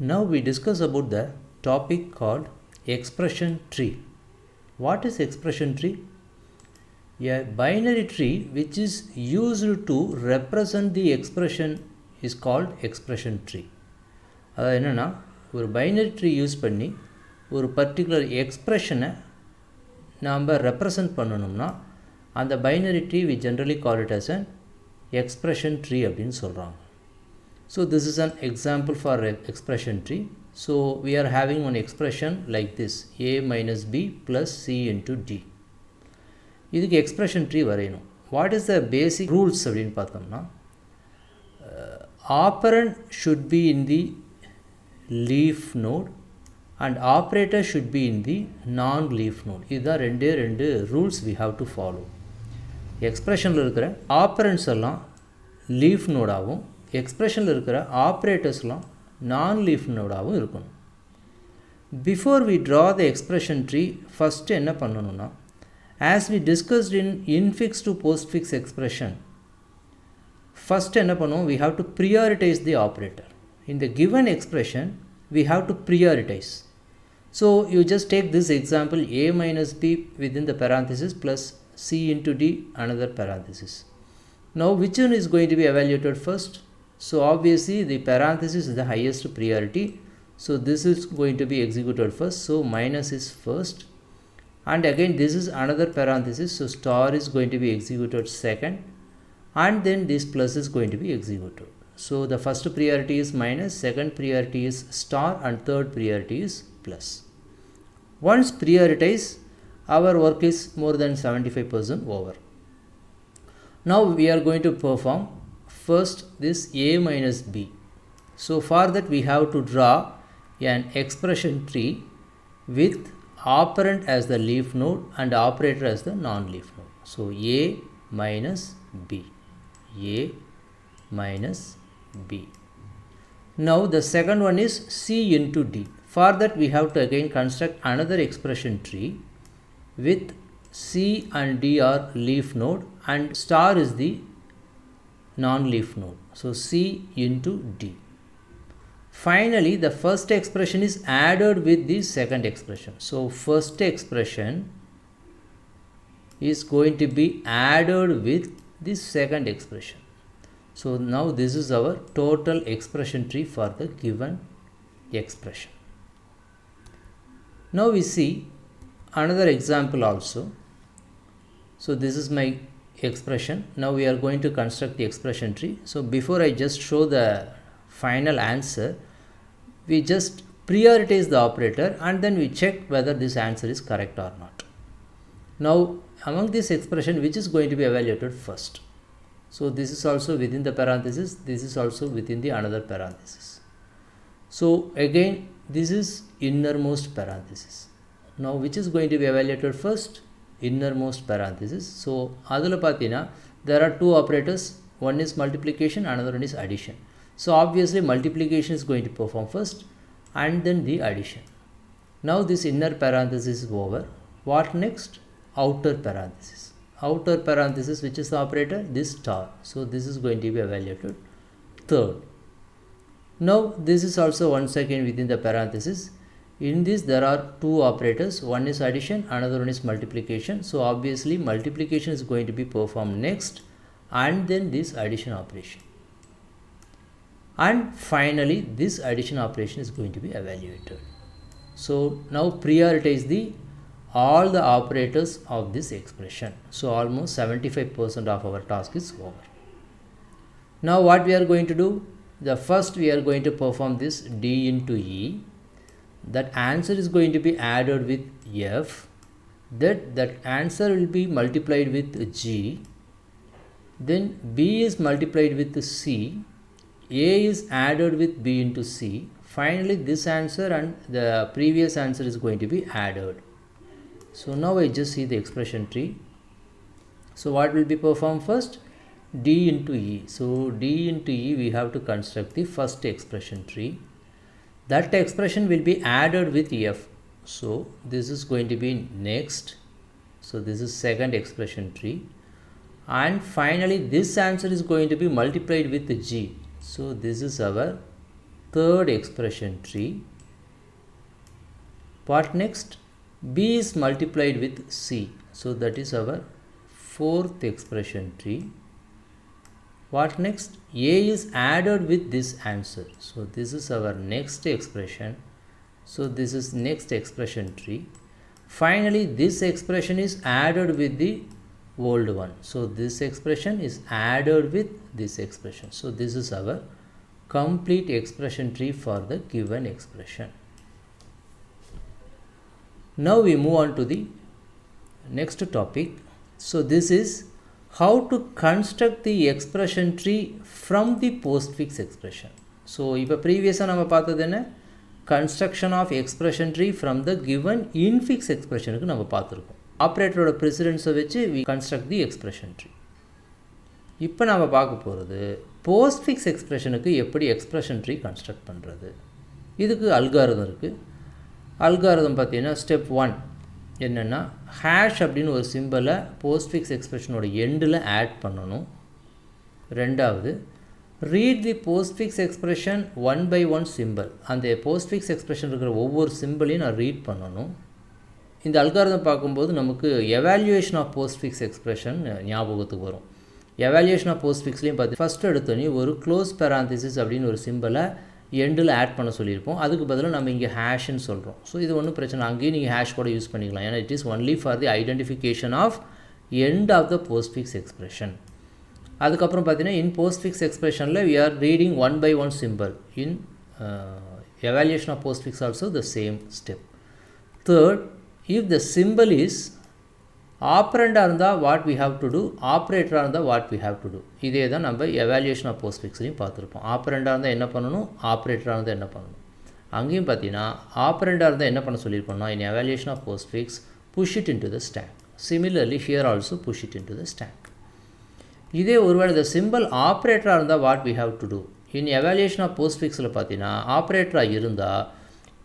Now we discuss about the topic called expression tree. What is expression tree? A binary tree which is used to represent the expression is called expression tree. அதாவது என்னென்னா ஒரு binary tree use பண்ணி ஒரு particular எக்ஸ்ப்ரெஷனை நாம் represent பண்ணணும்னா அந்த binary tree we generally call it as an expression tree அப்படின்னு சொல்கிறாங்க. So this is an example for expression tree. So we are having one expression like this, a minus b plus c into d. இதுக்கு expression tree வரையணும். What is the basic rules அப்படின்னு பார்த்தோம்னா operand should be in the leaf node and operator should be in the non-leaf node. இதுதான் ரெண்டு rules we have to follow. எக்ஸ்ப்ரெஷனில் இருக்கிற ஆப்பரண்ட்ஸ் எல்லாம் leaf நோடாகவும் எக்ஸ்ப்ரெஷனில் இருக்கிற ஆப்ரேட்டர்ஸ்லாம் நான் லீஃப் நோடாகவும் இருக்கணும். Before we draw the expression tree first என்ன பண்ணணும்னா as we discussed in infix to postfix expression first என்ன பண்ணுவோம், we have to prioritise the operator. In the given expression we have to prioritise. So you just take this example a minus b within the parenthesis plus c into d another parenthesis. Now which one is going to be evaluated first? So obviously the parenthesis is the highest priority, so this is going to be executed first, so minus is first, and again this is another parenthesis, so star is going to be executed second, and then this plus is going to be executed. So the first priority is minus, second priority is star, and third priority is plus. Once prioritized, our work is more than 75% over. Now we are going to perform first this a minus b. So for that we have to draw an expression tree with operand as the leaf node and operator as the non-leaf node. So a minus b, a minus b. Now the second one is c into d. For that we have to again construct another expression tree with c and d are leaf node and star is the non-leaf node. So c into d. Finally the first expression is added with the second expression. So first expression is going to be added with the second expression. So now this is our total expression tree for the given expression. Now we see another example also. So this is my expression. Now we are going to construct the expression tree. So before I just show the final answer, we just prioritize the operator and then we check whether this answer is correct or not. Now among this expression, which is going to be evaluated first? So this is also within the parenthesis, this is also within the another parenthesis. So again this is innermost parenthesis. Now which is going to be evaluated first? Innermost parenthesis. So adula pathina there are two operators, one is multiplication, another one is addition. So obviously multiplication is going to perform first and then the addition. Now this inner parenthesis is over. What next? Outer parenthesis. Outer parenthesis, which is the operator? This star. So this is going to be evaluated third. Now this is also once again within the parenthesis. In this there are two operators, one is addition, another one is multiplication. So obviously multiplication is going to be performed next and then this addition operation. And finally this addition operation is going to be evaluated. So now prioritize all the operators of this expression. So almost 75% of our task is over. Now what we are going to do? The first we are going to perform this d into e. That answer is going to be added with f, that answer will be multiplied with g, then b is multiplied with c, a is added with b into c, finally this answer and the previous answer is going to be added. So now I just see the expression tree. So what will be performed first? d into e. So d into e we have to construct the first expression tree. That expression will be added with f. So this is going to be next. So this is second expression tree. And finally this answer is going to be multiplied with g. So this is our third expression tree. What next? B is multiplied with C, so that is our fourth expression tree. What next? A is added with this answer, so this is our next expression. So this is next expression tree. Finally, this expression is added with the old one, so this expression is added with this expression. So this is our complete expression tree for the given expression. Now we move on to the next topic. So this is how to construct the expression tree from the postfix expression. So இப்போ ப்ரீவியஸாக நம்ம பார்த்தது என்ன, construction of expression tree from the given infix expressionக்கு நம்ம பார்த்துருக்கோம். ஆப்ரேட்டரோட ப்ரெசிடென்ஸை வச்சு we construct the expression tree. இப்போ நம்ம பார்க்க போகிறது postfix expressionக்கு எப்படி expression tree construct பண்ணுறது. இதுக்கு அல்காரிதம் இருக்குது. அல்காரிதம் பார்த்தீங்கன்னா ஸ்டெப் 1 என்னென்னா, ஹேஷ் அப்படின்னு ஒரு சிம்பிளை போஸ்ட்ஃபிக்ஸ் எக்ஸ்பிரஷனோட எண்டில் ஆட் பண்ணணும். ரெண்டாவது, read the postfix expression 1 by 1 simple. அந்த போஸ்ட்ஃபிக்ஸ் எக்ஸ்பிரஷன் இருக்கிற ஒவ்வொரு சிம்பிளையும் நான் ரீட் பண்ணணும். இந்த அல்காரிதம் பார்க்கும்போது நமக்கு எவாலுவேஷன் ஆஃப் போஸ்ட்ஃபிக்ஸ் எக்ஸ்பிரஷன் ஞாபகத்துக்கு வரும். எவாலுவேஷன் ஆஃப் போஸ்ட்ஃபிக்ஸ்லேயும் பார்த்து ஃபஸ்ட்டு எடுத்தோன்னே ஒரு க்ளோஸ் பேராந்திசிஸ் அப்படின்னு ஒரு சிம்பிளை எண்டில் ஆட் பண்ண சொல்லியிருப்போம். அதுக்கு பதிலாக நம்ம இங்கே ஹேஷ்ன்னு சொல்கிறோம். ஸோ இது ஒன்றும் பிரச்சனை, அங்கேயும் நீங்கள் ஹேஷ் கூட யூஸ் பண்ணிக்கலாம். ஏன்னா it is only for the identification of end of the postfix expression. அதுக்கப்புறம் பார்த்தீங்கன்னா இன் போஸ்ட்ஃபிக்ஸ் எக்ஸ்பிரஷனில் we are reading 1 by 1 symbol. In evaluation of postfix also the same step. Third, if the symbol is ஆப்ரண்டாக இருந்தால் what we have to do, ஆப்ரேட்டராக இருந்தால் what we have to do. இதே தான் நம்ம எவாலுவேஷன் ஆஃப் போஸ்ட்ஃபிக்ஸ்லையும் பார்த்துருப்போம். ஆப்ரண்டாக இருந்தால் என்ன பண்ணணும், ஆப்ரேட்டராக இருந்தால் என்ன பண்ணணும். அங்கேயும் பார்த்தீங்கன்னா ஆப்ரண்டாக இருந்தால் என்ன பண்ண சொல்லியிருப்போம்னா, in evaluation of postfix push it in to the stack. Similarly here also push it in to the stack. இதே ஒருவேளை இந்த சிம்பிள் ஆப்ரேட்டராக இருந்தால் what we have to do. In evaluation of போஸ்ட்ஃபிக்ஸில் பார்த்தீங்கன்னா ஆப்ரேட்டராக இருந்தால்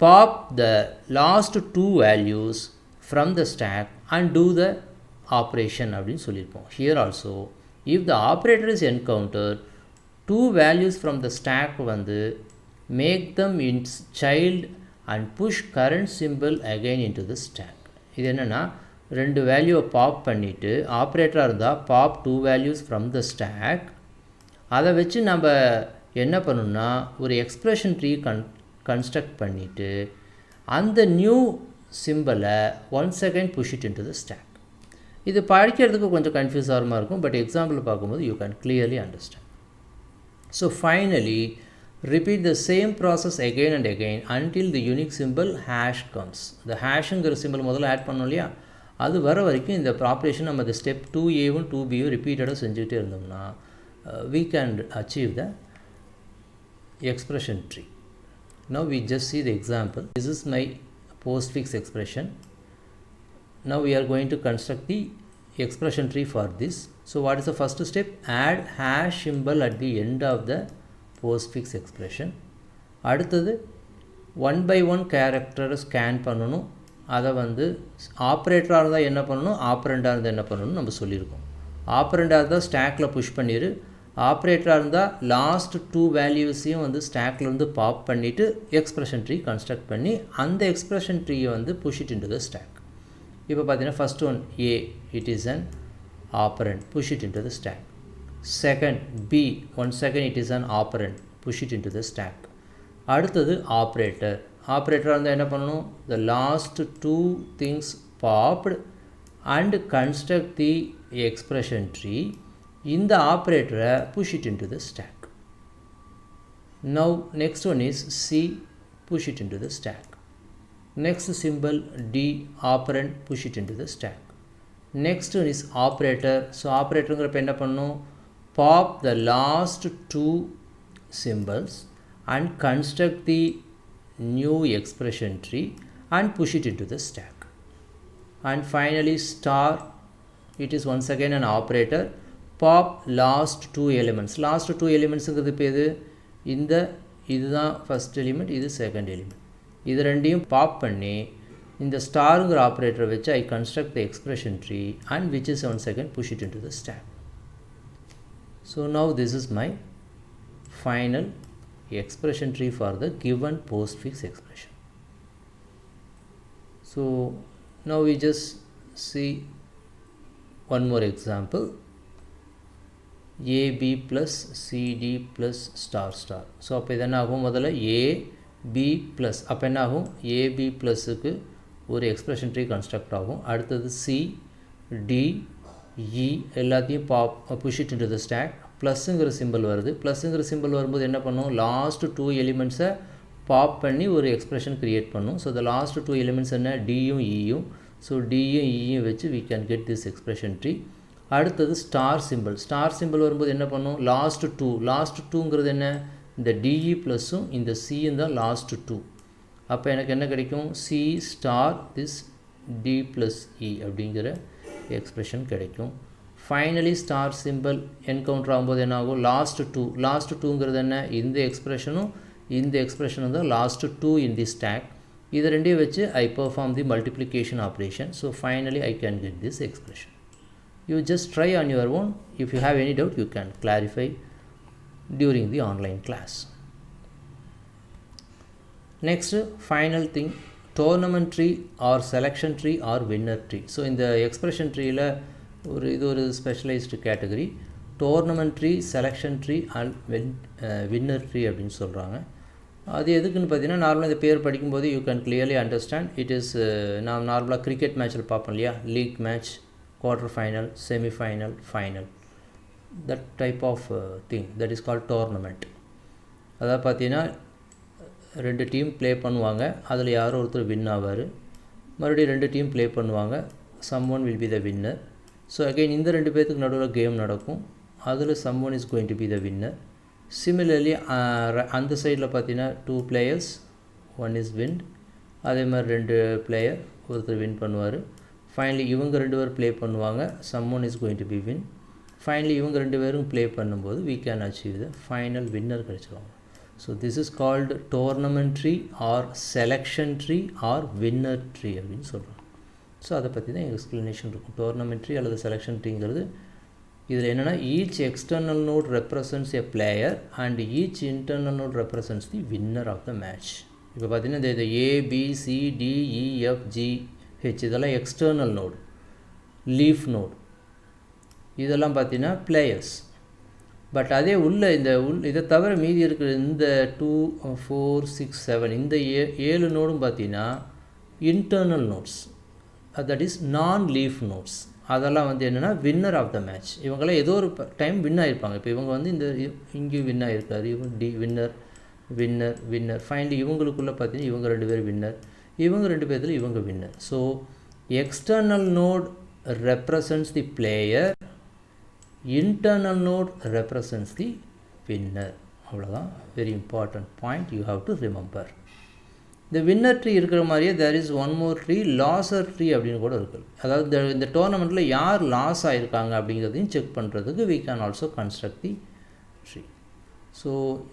pop the last 2 values from the stack and do the operation அப்படின்னு சொல்லியிருப்போம். Here also if the operator is encountered, 2 values from the stack வந்து make them its child and push current symbol again into the stack. இது என்னென்னா, 2 வேல்யூவை pop பண்ணிவிட்டு ஆப்ரேட்டராக இருந்தால் pop 2 values from the stack. அதை வச்சு நம்ம என்ன பண்ணணும்னா ஒரு எக்ஸ்பிரஷன் ட்ரீ கன்ஸ்ட்ரக்ட் பண்ணிவிட்டு அந்த நியூ சிம்பிளை 1 second push it into the stack. இது படிக்கிறதுக்கு கொஞ்சம் கன்ஃபியூஸ் ஆகிற மாதிரி இருக்கும், பட் எக்ஸாம்பிள் பார்க்கும்போது you can clearly understand. So finally repeat the same process again and again until the unique simple hash comes. இந்த ஹேஷுங்கிற சிம்பிள் முதல்ல ஆட் பண்ணோம் இல்லையா, அது வர வரைக்கும் இந்த ஆப்ரேஷன் நம்ம இந்த ஸ்டெப் 2A1 2B ரிப்பீட்டடாக செஞ்சுக்கிட்டே இருந்தோம்னா we can achieve the expression tree. Now we just see the example. This is my postfix expression. Now we are going to construct the expression tree for this. So what is the first step? Add hash symbol at the end of the postfix expression. அடுத்தது 1 by 1 கேரக்டரை scan பண்ணணும். அதை வந்து ஆப்ரேட்டராக இருந்தால் என்ன பண்ணணும், ஆப்ரண்டாக இருந்தால் என்ன பண்ணணும்னு நம்ம சொல்லியிருக்கோம். ஆப்ரண்டாக இருந்தால் ஸ்டாக்கில் புஷ் பண்ணிடு, ஆப்ரேட்டராக இருந்தால் லாஸ்ட் 2 வேல்யூஸையும் வந்து ஸ்டாக்கில் வந்து பாப் பண்ணிவிட்டு எக்ஸ்பிரஷன் ட்ரீ கன்ஸ்ட்ரக்ட் பண்ணி அந்த எக்ஸ்பிரஷன் ட்ரீயை வந்து push it into the stack. இப்போ பார்த்தீங்கன்னா first one A, it is an operand, push it into the stack. Second B, 1 second it is an operand, push it into the stack. அடுத்தது operator. ஆப்ரேட்டராக இருந்தால் என்ன பண்ணணும், the last 2 things popped and construct the expression tree. இந்த ஆப்ரேட்டரை push it into the stack. Now next one is C, push it into the stack. Next symbol D, operand, push it into the stack. Next one is operator. So operatorங்கிறப்ப என்ன பண்ணணும், pop the last 2 symbols and construct the new expression tree and push it into the stack. And finally star, it is once again an operator. Pop last 2 elements. Last 2 elementsங்கிறது இப்போ இதுதான் first element, இது second element. இது ரெண்டையும் pop பண்ணி இந்த ஸ்டாருங்கிற ஆப்ரேட்டரை வச்சு I construct the expression tree and which is 1 second push it into the stack. So now this is my final expression tree for the given postfix expression. So now we just see one more example. AB plus CD plus star star. So அப்போ இது என்ன ஆகும், முதல்ல AB plus அப்போ என்ன ஆகும், AB plusக்கு ஒரு expression tree construct ஆகும். அடுத்தது C D E எல்லாத்தையும் push it into the stack. ப்ளஸ்ஸுங்கிற சிம்பிள் வருது. ப்ளஸ்ஸுங்கிற சிம்பிள் வரும்போது என்ன பண்ணும், லாஸ்ட் 2 எலிமெண்ட்ஸை பாப் பண்ணி ஒரு எக்ஸ்பிரஷன் க்ரியேட் பண்ணும். ஸோ த லாஸ்ட் 2 எலிமெண்ட்ஸ் என்ன, டியும் இயும். ஸோ டியும் இயும் வச்சு we can get this expression tree. அடுத்தது ஸ்டார் சிம்பிள். ஸ்டார் சிம்பிள் வரும்போது என்ன பண்ணும், லாஸ்ட் 2ங்கிறது என்ன, இந்த டிஇ ப்ளஸ்ஸும் இந்த சியும் தான் லாஸ்ட் 2. அப்போ எனக்கு என்ன கிடைக்கும், C star this D plus E அப்படிங்கிற எக்ஸ்பிரஷன் கிடைக்கும். ஃபைனலி ஸ்டார் சிம்பிள் என்கவுண்டர் ஆகும்போது என்ன ஆகும், லாஸ்ட் 2ங்கிறது என்ன, இந்த எக்ஸ்பிரஷனும் தான் லாஸ்ட் 2 இன் தி ஸ்டாக். இது ரெண்டையும் வச்சு I perform the multiplication operation. So finally I can get this expression. You just try on your own. If you have any doubt, you can clarify during the online class. Next, final thing, tournament tree or selection tree or winner tree. So in the expression tree la இது ஒரு specialized category. Tournament tree, selection tree and winner tree அப்படின்னு சொல்கிறாங்க. அது எதுக்குன்னு பார்த்தீங்கன்னா, நார்மலாக இந்த பேர் படிக்கும்போது you can clearly understand it is நாம் நார்மலாக கிரிக்கெட் மேட்ச்சில் பார்ப்போம் இல்லையா, league match, quarter final, semi final, final, that type of thing, that is called tournament. அதாவது பார்த்தீங்கன்னா 2 டீம் ப்ளே பண்ணுவாங்க, அதில் யாரோ ஒருத்தர் வின் ஆவார். மறுபடியும் 2 டீம் ப்ளே பண்ணுவாங்க, someone will be the winner. So again இந்த 2 பேர்த்துக்கு நடுவில் கேம் நடக்கும், அதில் someone is going to be the winner. Similarly அந்த சைடில் பார்த்தீங்கன்னா 2 players, one is win. அதே மாதிரி 2 பிளேயர், ஒருத்தர் வின் பண்ணுவார். ஃபைனலி இவங்க 2 பேர் ப்ளே பண்ணுவாங்க, someone is going to be win. Finally இவங்க 2 பேரும் ப்ளே பண்ணும்போது we can achieve the final winner கிடைச்சிருவாங்க. So this is called tournament tree or selection tree or winner tree அப்படின்னு சொல்கிறாங்க. ஸோ அதை பற்றி தான் எங்கள் எக்ஸ்ப்ளனேஷன் இருக்கும். டோர்னமெண்ட் ட்ரீ அல்லது செலெக்ஷன் ட்ரீங்கிறது இதில் என்னென்னா, each external node represents a player and each internal node represents the winner of the match. இப்போ பார்த்தீங்கன்னா இந்த ABCDEFG இதெல்லாம் எக்ஸ்டர்னல் நோடு, லீஃப் நோடு, இதெல்லாம் பார்த்தீங்கன்னா பிளேயர்ஸ். பட் அதே இதை தவிர மீதி இருக்கிற இந்த 2 4 6 7 இந்த 7 நோடும் பார்த்தீங்கன்னா இன்டர்னல் நோட்ஸ், தட் இஸ் நான் லீஃப் நோட்ஸ். அதெல்லாம் வந்து என்னென்னா வின்னர் ஆஃப் த மேட்ச். இவங்கெல்லாம் ஏதோ ஒரு டைம் வின் ஆகிருப்பாங்க. இப்போ இவங்க வந்து இங்கேயும் வின் ஆகிருக்காரு, இவங்க வின்னர். ஃபைனலி இவங்களுக்குள்ளே பார்த்தீங்கன்னா இவங்க 2 பேர் வின்னர், இவங்க 2 பேர்த்தில் இவங்க winner. So external node represents the player, internal node represents the winner. அவ்வளோதான், very important point you have to remember. இந்த வின்னர் ட்ரீ இருக்கிற மாதிரியே there is one more tree, loser tree அப்படின்னு கூட இருக்குது. அதாவது இந்த டோர்னமெண்ட்டில் யார் லாஸ் ஆகிருக்காங்க அப்படிங்கிறதையும் செக் பண்ணுறதுக்கு we can also construct the tree. So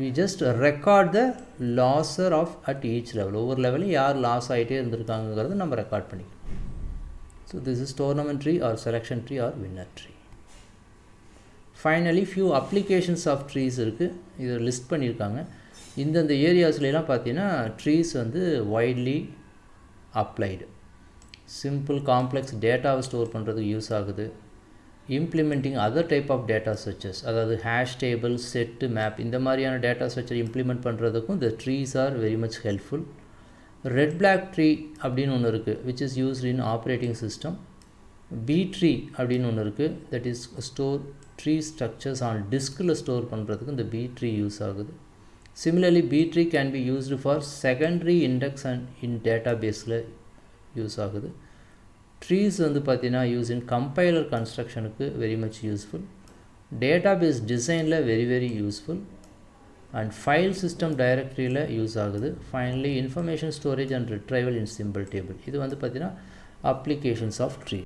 we just record the losser of at each level. ஒவ்வொரு லெவலையும் யார் லாஸ் ஆகிட்டே இருந்திருக்காங்கிறத நம்ம ரெக்கார்ட் பண்ணிக்கணும். So this is tournament tree or selection tree or winner tree. Finally few applications of trees இருக்குது, இதை list பண்ணியிருக்காங்க. இந்தந்த ஏரியாஸ்லாம் பார்த்தீங்கன்னா ட்ரீஸ் வந்து widely applied. சிம்பிள் காம்ப்ளெக்ஸ் டேட்டாவை ஸ்டோர் பண்ணுறதுக்கு யூஸ் ஆகுது. Implementing other type of data structures, அதாவது ஹேஷ் டேபிள், செட்டு, மேப், இந்த மாதிரியான டேட்டா ஸ்ட்ரக்சர் இம்ப்ளிமெண்ட் பண்ணுறதுக்கும் the trees are very much helpful. Red black tree அப்படின்னு ஒன்று இருக்குது, which is used in operating system. B tree அப்படின்னு ஒன்று இருக்குது, that is store tree structures on diskல ஸ்டோர் பண்ணுறதுக்கு இந்த பி ட்ரீ யூஸ் ஆகுது. Similarly B tree can be used for secondary index and in database-ல யூஸ் ஆகுது. ட்ரீஸ் வந்து பார்த்தீங்கன்னா யூஸ் இன் கம்பைலர் கன்ஸ்ட்ரக்ஷனுக்கு வெரி மச் யூஸ்ஃபுல், டேட்டாபேஸ் டிசைனில் very useful, and file system டைரக்டரியில் யூஸ் ஆகுது. Finally information storage and retrieval in symbol table. இது வந்து பார்த்தீங்கன்னா அப்ளிகேஷன்ஸ் ஆஃப் ட்ரீ.